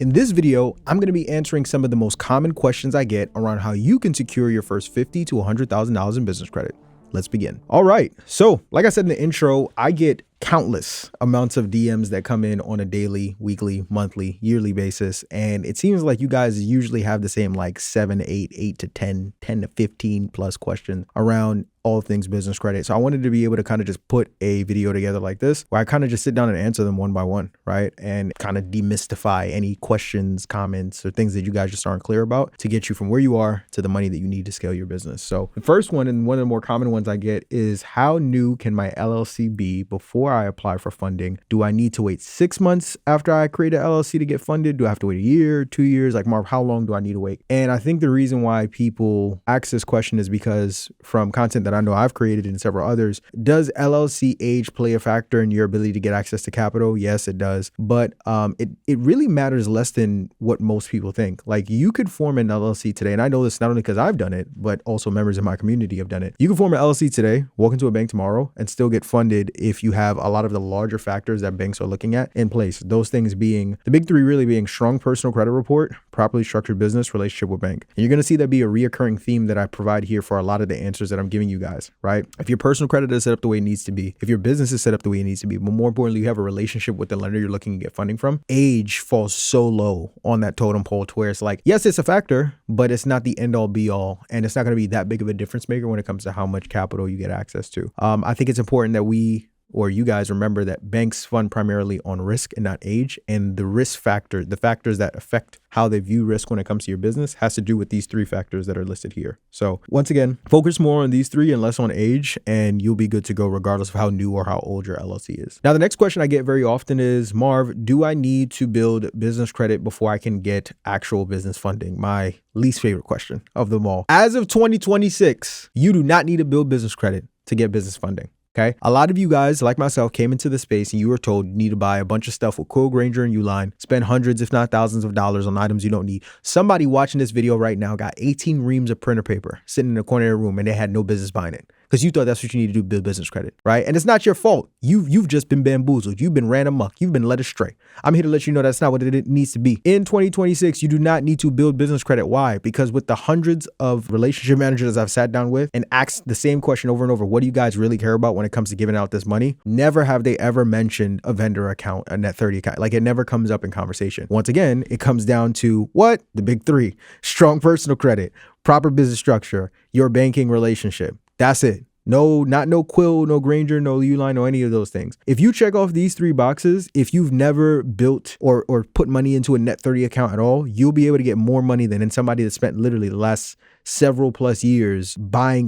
In this video, I'm going to be answering some of the most common questions I get around how you can secure your first $50,000 to $100,000 in business credit. Let's begin. All right. So like I said in the intro, I get countless amounts of DMs that come in on a daily, weekly, monthly, yearly basis. And it seems like you guys usually have the same like 7 to 8, 8 to 10, 10 to 15 plus questions around all things business credit. So I wanted to be able to kind of just put a video together like this where I kind of just sit down and answer them one by one, right? And kind of demystify any questions, comments, or things that you guys just aren't clear about to get you from where you are to the money that you need to scale your business. So the first one, and one of the more common ones I get, is how new can my LLC be before I apply for funding? Do I need to wait 6 months after I create an LLC to get funded? Do I have to wait a year, 2 years? Like, Marv, how long do I need to wait? And I think the reason why people ask this question is because from content that I know I've created and several others, does LLC age play a factor in your ability to get access to capital? Yes, it does. But it really matters less than what most people think. Like, you could form an LLC today, and I know this not only because I've done it, but also members of my community have done it. You can form an LLC today, walk into a bank tomorrow, and still get funded if you have a lot of the larger factors that banks are looking at in place. Those things being, the big three really being strong personal credit report, properly structured business, relationship with bank. And you're going to see that be a reoccurring theme that I provide here for a lot of the answers that I'm giving you guys, right? If your personal credit is set up the way it needs to be, if your business is set up the way it needs to be, but more importantly, you have a relationship with the lender you're looking to get funding from, age falls so low on that totem pole to where it's like, yes, it's a factor, but it's not the end all be all. And it's not going to be that big of a difference maker when it comes to how much capital you get access to. I think it's important that or you guys remember that banks fund primarily on risk and not age. And the risk factor, the factors that affect how they view risk when it comes to your business, has to do with these three factors that are listed here. So once again, focus more on these three and less on age, and you'll be good to go regardless of how new or how old your LLC is. Now, the next question I get very often is, Marv, do I need to build business credit before I can get actual business funding? My least favorite question of them all. As of 2026, you do not need to build business credit to get business funding. Okay. A lot of you guys, like myself, came into the space and you were told you need to buy a bunch of stuff with Quill, Granger, and Uline, spend hundreds, if not thousands of dollars on items you don't need. Somebody watching this video right now got 18 reams of printer paper sitting in the corner of the room and they had no business buying it because you thought that's what you need to do, build business credit, right? And it's not your fault. You've just been bamboozled. You've been ran amok. You've been led astray. I'm here to let you know that's not what it needs to be. In 2026, you do not need to build business credit. Why? Because with the hundreds of relationship managers I've sat down with and asked the same question over and over, what do you guys really care about when it comes to giving out this money? Never have they ever mentioned a vendor account, a net 30 account. Like, it never comes up in conversation. Once again, it comes down to what? The big three: strong personal credit, proper business structure, your banking relationship. That's it. No, not no Quill, no Granger, no Uline, no any of those things. If you check off these three boxes, if you've never built or put money into a net 30 account at all, you'll be able to get more money than in somebody that spent literally the last several plus years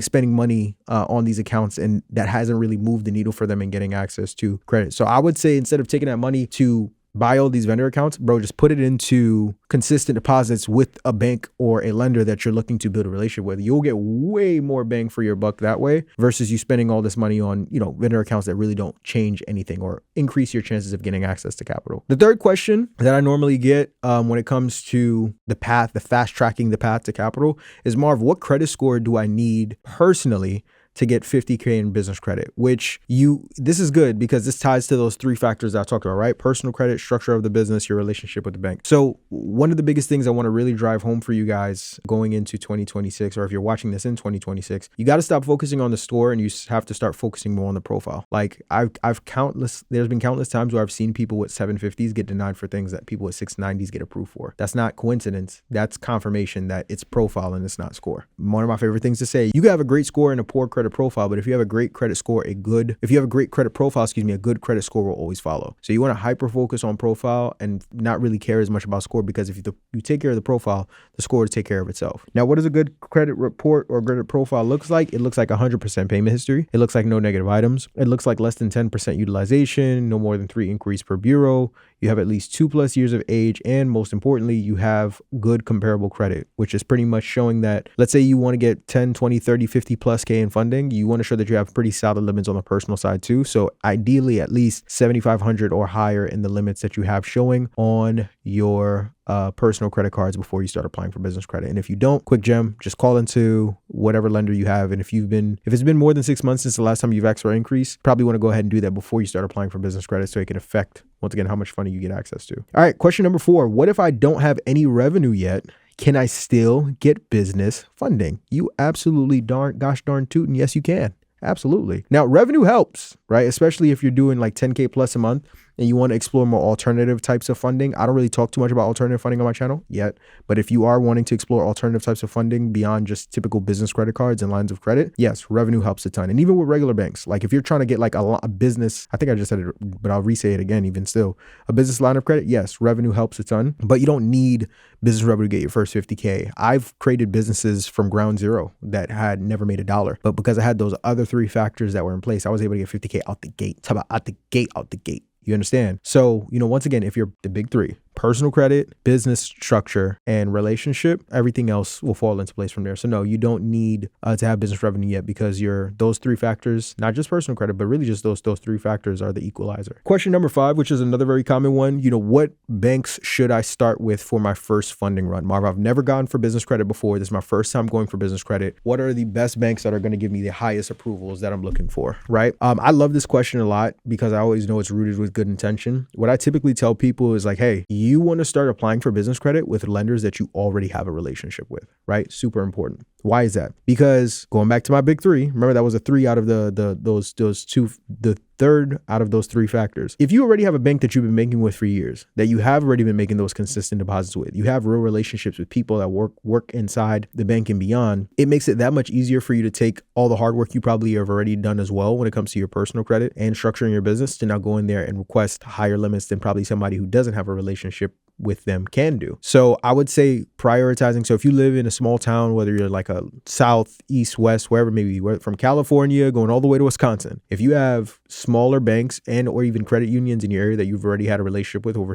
spending money on these accounts, and that hasn't really moved the needle for them in getting access to credit. So I would say, instead of taking that money to buy all these vendor accounts, bro, just put it into consistent deposits with a bank or a lender that you're looking to build a relationship with. You'll get way more bang for your buck that way versus you spending all this money on, vendor accounts that really don't change anything or increase your chances of getting access to capital. The third question that I normally get when it comes to the fast tracking the path to capital is, Marv, what credit score do I need personally to get 50K in business credit? This is good because this ties to those three factors that I talked about, right? Personal credit, structure of the business, your relationship with the bank. So one of the biggest things I want to really drive home for you guys going into 2026, or if you're watching this in 2026, you got to stop focusing on the score and you have to start focusing more on the profile. Like, there's been countless times where I've seen people with 750s get denied for things that people with 690s get approved for. That's not coincidence. That's confirmation that it's profile and it's not score. One of my favorite things to say, you can have a great score and a poor credit profile, but if you have a great credit score, a good credit score will always follow. So you want to hyper focus on profile and not really care as much about score, because if you take care of the profile, the score will take care of itself. Now, what does a good credit report or credit profile looks like? It looks like 100% payment history. It looks like no negative items. It looks like less than 10% utilization, no more than 3 inquiries per bureau. You have at least 2+ years of age, and most importantly, you have good comparable credit, which is pretty much showing that, let's say you want to get 10, 20, 30, 50+ K in funding. funding, you want to show that you have pretty solid limits on the personal side too. So ideally at least 7,500 or higher in the limits that you have showing on your personal credit cards before you start applying for business credit. And if you don't, quick gem, just call into whatever lender you have. And if it's been more than 6 months since the last time you've asked for an increase, probably want to go ahead and do that before you start applying for business credit so it can affect, once again, how much funding you get access to. All right, question number 4. What if I don't have any revenue yet? Can I still get business funding? You absolutely gosh darn tootin', yes you can. Absolutely. Now, revenue helps, right? Especially if you're doing like 10K plus a month and you want to explore more alternative types of funding. I don't really talk too much about alternative funding on my channel yet, but if you are wanting to explore alternative types of funding beyond just typical business credit cards and lines of credit, yes, revenue helps a ton. And even with regular banks, like if you're trying to get like a business, I think I just said it, but I'll re-say it again, even still, a business line of credit, yes, revenue helps a ton, but you don't need business revenue to get your first 50K. I've created businesses from ground zero that had never made $1, but because I had those other 3 factors that were in place, I was able to get 50K out the gate. Talk about out the gate. You understand? So, once again, if you're the big 3, personal credit, business structure, and relationship, everything else will fall into place from there. So no, you don't need to have business revenue yet because those 3 factors, not just personal credit, but really just those 3 factors are the equalizer. Question number 5, which is another very common one. What banks should I start with for my first funding run? Marv, I've never gone for business credit before. This is my first time going for business credit. What are the best banks that are going to give me the highest approvals that I'm looking for, right? I love this question a lot because I always know it's rooted with good intention. What I typically tell people is like, hey, you want to start applying for business credit with lenders that you already have a relationship with, right? Super important. Why is that? Because going back to my big 3, remember that was a 3 out of those 2, the third out of those 3 factors. If you already have a bank that you've been banking with for years, that you have already been making those consistent deposits with, you have real relationships with people that work inside the bank and beyond, it makes it that much easier for you to take all the hard work you probably have already done as well when it comes to your personal credit and structuring your business to now go in there and request higher limits than probably somebody who doesn't have a relationship with them can do. So I would say prioritizing. So if you live in a small town, whether you're like a south, east, west, wherever, maybe from California going all the way to Wisconsin, if you have smaller banks and or even credit unions in your area that you've already had a relationship with over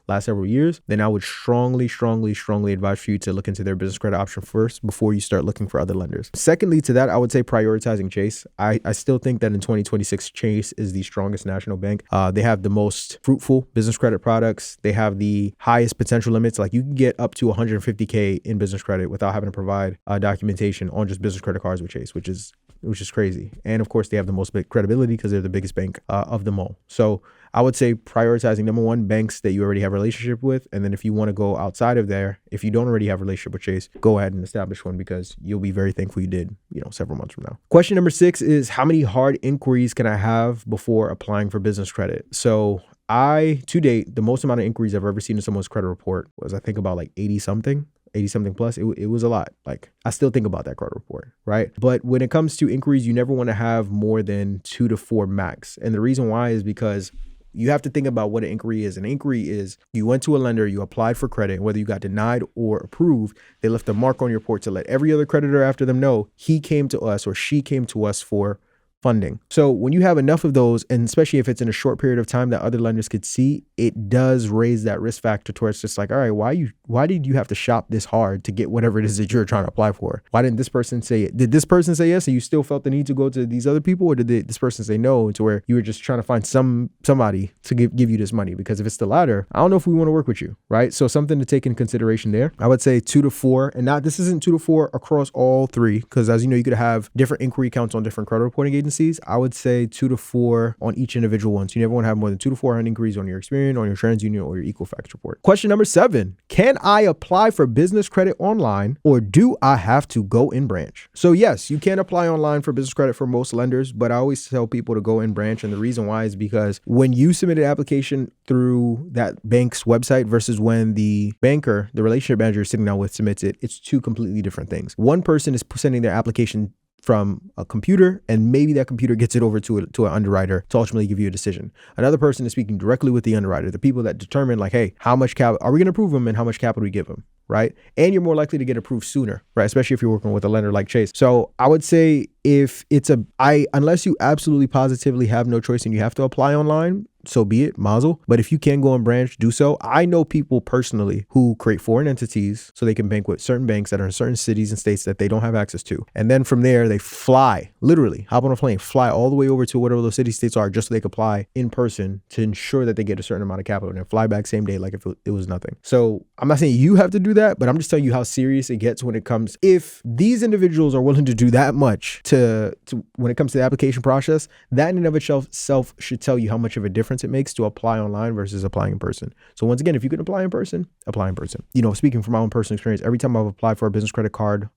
last several years, then I would strongly advise for you to look into their business credit option first before you start looking for other lenders. Secondly to that, I would say prioritizing Chase. I still think that in 2026, Chase is the strongest national bank. They have the most fruitful business credit products. They have the highest potential limits. Like you can get up to 150K in business credit without having to provide documentation on just business credit cards with Chase, which is crazy. And of course, they have the most credibility because they're the biggest bank of them all. So I would say prioritizing number 1, banks that you already have a relationship with. And then if you want to go outside of there, if you don't already have a relationship with Chase, go ahead and establish one because you'll be very thankful you did, several months from now. Question number 6 is how many hard inquiries can I have before applying for business credit? So to date, the most amount of inquiries I've ever seen in someone's credit report was I think about like 80 something plus. It was a lot. Like I still think about that credit report, right? But when it comes to inquiries, you never want to have more than 2 to 4 max. And the reason why is because you have to think about what an inquiry is. An inquiry is you went to a lender, you applied for credit, and whether you got denied or approved, they left a mark on your report to let every other creditor after them know he came to us or she came to us for funding. So when you have enough of those, and especially if it's in a short period of time that other lenders could see, it does raise that risk factor towards just like, all right, why did you have to shop this hard to get whatever it is that you're trying to apply for? Why didn't this person say it? Did this person say yes and you still felt the need to go to these other people, or did this person say no to where you were just trying to find somebody to give you this money? Because if it's the latter, I don't know if we want to work with you, right? So something to take in consideration there. I would say 2 to 4, and this isn't 2 to 4 across all 3, because as you know, you could have different inquiry counts on different credit reporting agencies. I would say 2 to 4 on each individual one. So you never want to have more than 2 to 4 inquiries on your Experian, on your TransUnion, or your Equifax report. Question number 7, can I apply for business credit online, or do I have to go in branch? So yes, you can apply online for business credit for most lenders, but I always tell people to go in branch. And the reason why is because when you submit an application through that bank's website versus when the banker, the relationship manager you're sitting down with, submits it, it's 2 completely different things. One person is sending their application from a computer, and maybe that computer gets it over to an underwriter to ultimately give you a decision. Another person is speaking directly with the underwriter, the people that determine like, hey, how much capital are we going to approve them and how much capital we give them, right? And you're more likely to get approved sooner, right? Especially if you're working with a lender like Chase. So I would say if it's unless you absolutely positively have no choice and you have to apply online, so be it, mazel. But if you can go on branch, do so. I know people personally who create foreign entities so they can bank with certain banks that are in certain cities and states that they don't have access to. And then from there, they fly, literally hop on a plane, fly all the way over to whatever those city states are just so they can apply in person to ensure that they get a certain amount of capital and then fly back same day like if it was nothing. So I'm not saying you have to do that, but I'm just telling you how serious it gets when it comes. If these individuals are willing to do that much to when it comes to the application process, that in and of itself should tell you how much of a difference it makes to apply online versus applying in person. So once again, if you can apply in person, apply in person. You know, speaking from my own personal experience, every time I've applied for a business credit card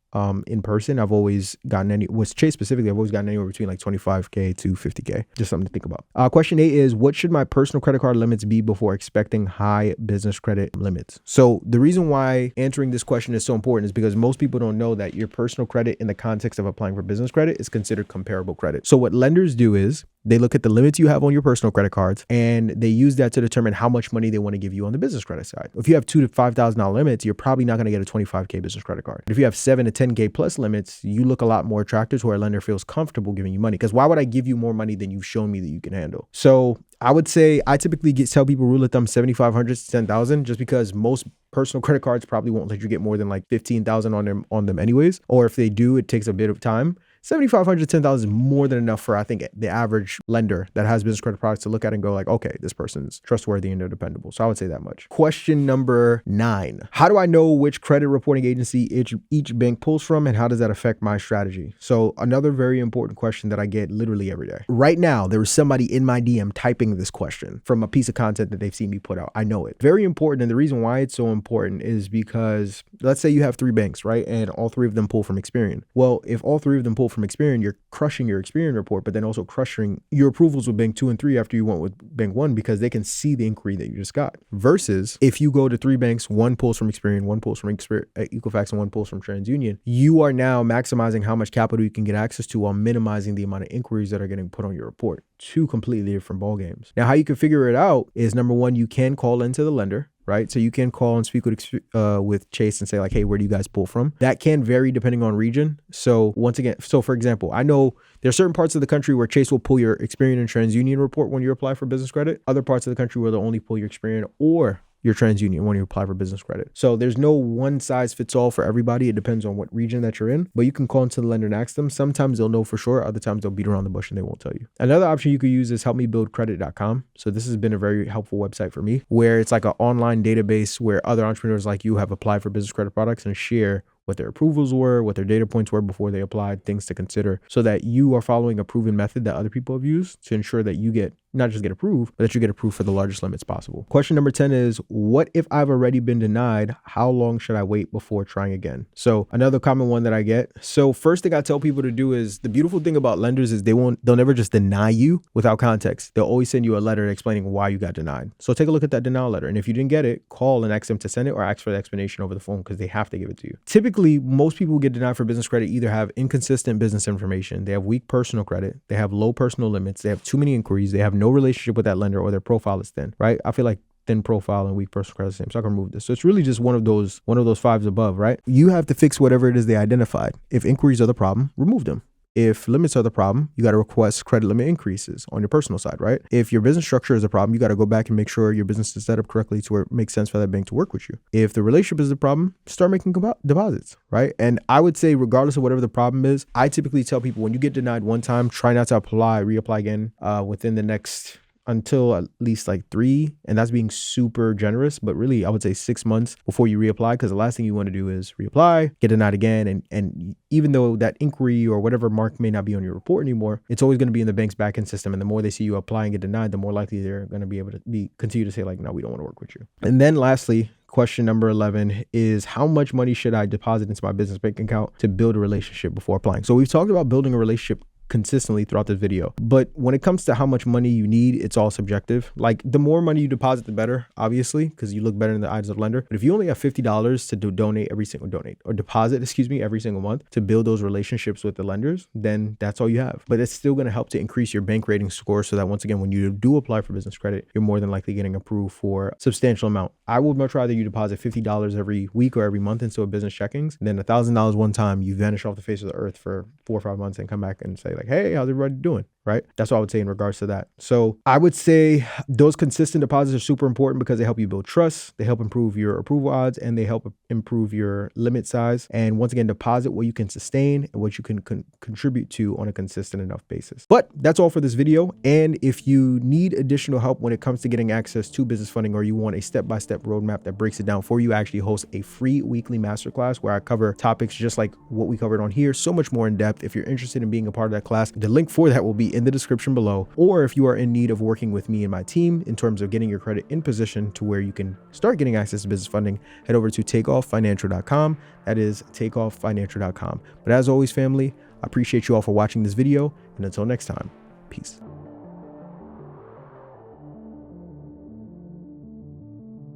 in person, I've always gotten with Chase specifically, I've always gotten anywhere between like 25K to 50K. Just something to think about. Question 8 is, what should my personal credit card limits be before expecting high business credit limits? So the reason why answering this question is so important is because most people don't know that your personal credit in the context of applying for business credit is considered comparable credit. So what lenders do is they look at the limits you have on your personal credit cards and they use that to determine how much money they want to give you on the business credit side. If you have $2,000 to $5,000 limits, you're probably not going to get a 25K business credit card. If you have 7 to 10K plus limits, you look a lot more attractive to where a lender feels comfortable giving you money. Because why would I give you more money than you've shown me that you can handle? So I would say I typically tell people rule of thumb 7,500 to 10,000, just because most personal credit cards probably won't let you get more than like 15,000 on them anyways. Or if they do, it takes a bit of time. 7,500 to 10,000 is more than enough for, I think, the average lender that has business credit products to look at and go like, okay, this person's trustworthy and they're dependable. So I would say that much. Question number 9. How do I know which credit reporting agency each bank pulls from, and how does that affect my strategy? So another very important question that I get literally every day. Right now, there is somebody in my DM typing this question from a piece of content that they've seen me put out. I know it. Very important. And the reason why it's so important is because let's say you have 3 banks, right? And all 3 of them pull from Experian. Well, if all 3 of them pull from Experian, you're crushing your Experian report, but then also crushing your approvals with bank 2 and 3 after you went with bank 1, because they can see the inquiry that you just got. Versus if you go to 3 banks, 1 pulls from Experian, 1 pulls from Equifax, and 1 pulls from TransUnion, you are now maximizing how much capital you can get access to while minimizing the amount of inquiries that are getting put on your report. 2 completely different ball games. Now, how you can figure it out is, number 1, you can call into the lender, right? So you can call and speak with Chase and say like, hey, where do you guys pull from? That can vary depending on region. So once again, for example, I know there are certain parts of the country where Chase will pull your Experian and TransUnion report when you apply for business credit. Other parts of the country where they'll only pull your Experian or your TransUnion when you apply for business credit. So there's no one size fits all for everybody. It depends on what region that you're in, but you can call into the lender and ask them. Sometimes they'll know for sure. Other times they'll beat around the bush and they won't tell you. Another option you could use is helpmebuildcredit.com. So this has been a very helpful website for me, where it's like an online database where other entrepreneurs like you have applied for business credit products and share what their approvals were, what their data points were before they applied, things to consider, so that you are following a proven method that other people have used to ensure that you get not just get approved, but that you get approved for the largest limits possible. Question number 10 is, what if I've already been denied? How long should I wait before trying again? So another common one that I get. So first thing I tell people to do is, the beautiful thing about lenders is they'll never just deny you without context. They'll always send you a letter explaining why you got denied. So take a look at that denial letter. And if you didn't get it, call and ask them to send it, or ask for the explanation over the phone, because they have to give it to you. Typically, most people who get denied for business credit either have inconsistent business information, they have weak personal credit, they have low personal limits, they have too many inquiries, they have no relationship with that lender, or their profile is thin, right? I feel like thin profile and weak personal credit is the same, so I can remove this. So it's really just one of those 5s above, right? You have to fix whatever it is they identified. If inquiries are the problem, remove them. If limits are the problem, you got to request credit limit increases on your personal side, right? If your business structure is a problem, you got to go back and make sure your business is set up correctly to where it makes sense for that bank to work with you. If the relationship is the problem, start making deposits, right? And I would say, regardless of whatever the problem is, I typically tell people, when you get denied one time, try not to reapply again within the next, until at least like 3, and that's being super generous, but really I would say 6 months before you reapply, because the last thing you want to do is reapply, get denied again, and even though that inquiry or whatever mark may not be on your report anymore, it's always going to be in the bank's backend system, and the more they see you apply and get denied, the more likely they're going to be able to continue to say like, no, we don't want to work with you. And then lastly, question number 11 is, how much money should I deposit into my business bank account to build a relationship before applying? So we've talked about building a relationship consistently throughout this video. But when it comes to how much money you need, it's all subjective. Like the more money you deposit, the better, obviously, because you look better in the eyes of the lender. But if you only have $50 to deposit every single month to build those relationships with the lenders, then that's all you have. But it's still going to help to increase your bank rating score so that once again, when you do apply for business credit, you're more than likely getting approved for a substantial amount. I would much rather you deposit $50 every week or every month into a business checkings than $1,000 one time, you vanish off the face of the earth for 4 or 5 months and come back and say like, hey, how's everybody doing? Right? That's what I would say in regards to that. So I would say those consistent deposits are super important because they help you build trust, they help improve your approval odds, and they help improve your limit size. And once again, deposit what you can sustain and what you can contribute to on a consistent enough basis. But that's all for this video. And if you need additional help when it comes to getting access to business funding, or you want a step-by-step roadmap that breaks it down for you, I actually host a free weekly masterclass where I cover topics just like what we covered on here, so much more in depth. If you're interested in being a part of that class, the link for that will be in the description below. Or if you are in need of working with me and my team in terms of getting your credit in position to where you can start getting access to business funding, head over to takeofffinancial.com. That is takeofffinancial.com. But as always, family, I appreciate you all for watching this video, and until next time, peace.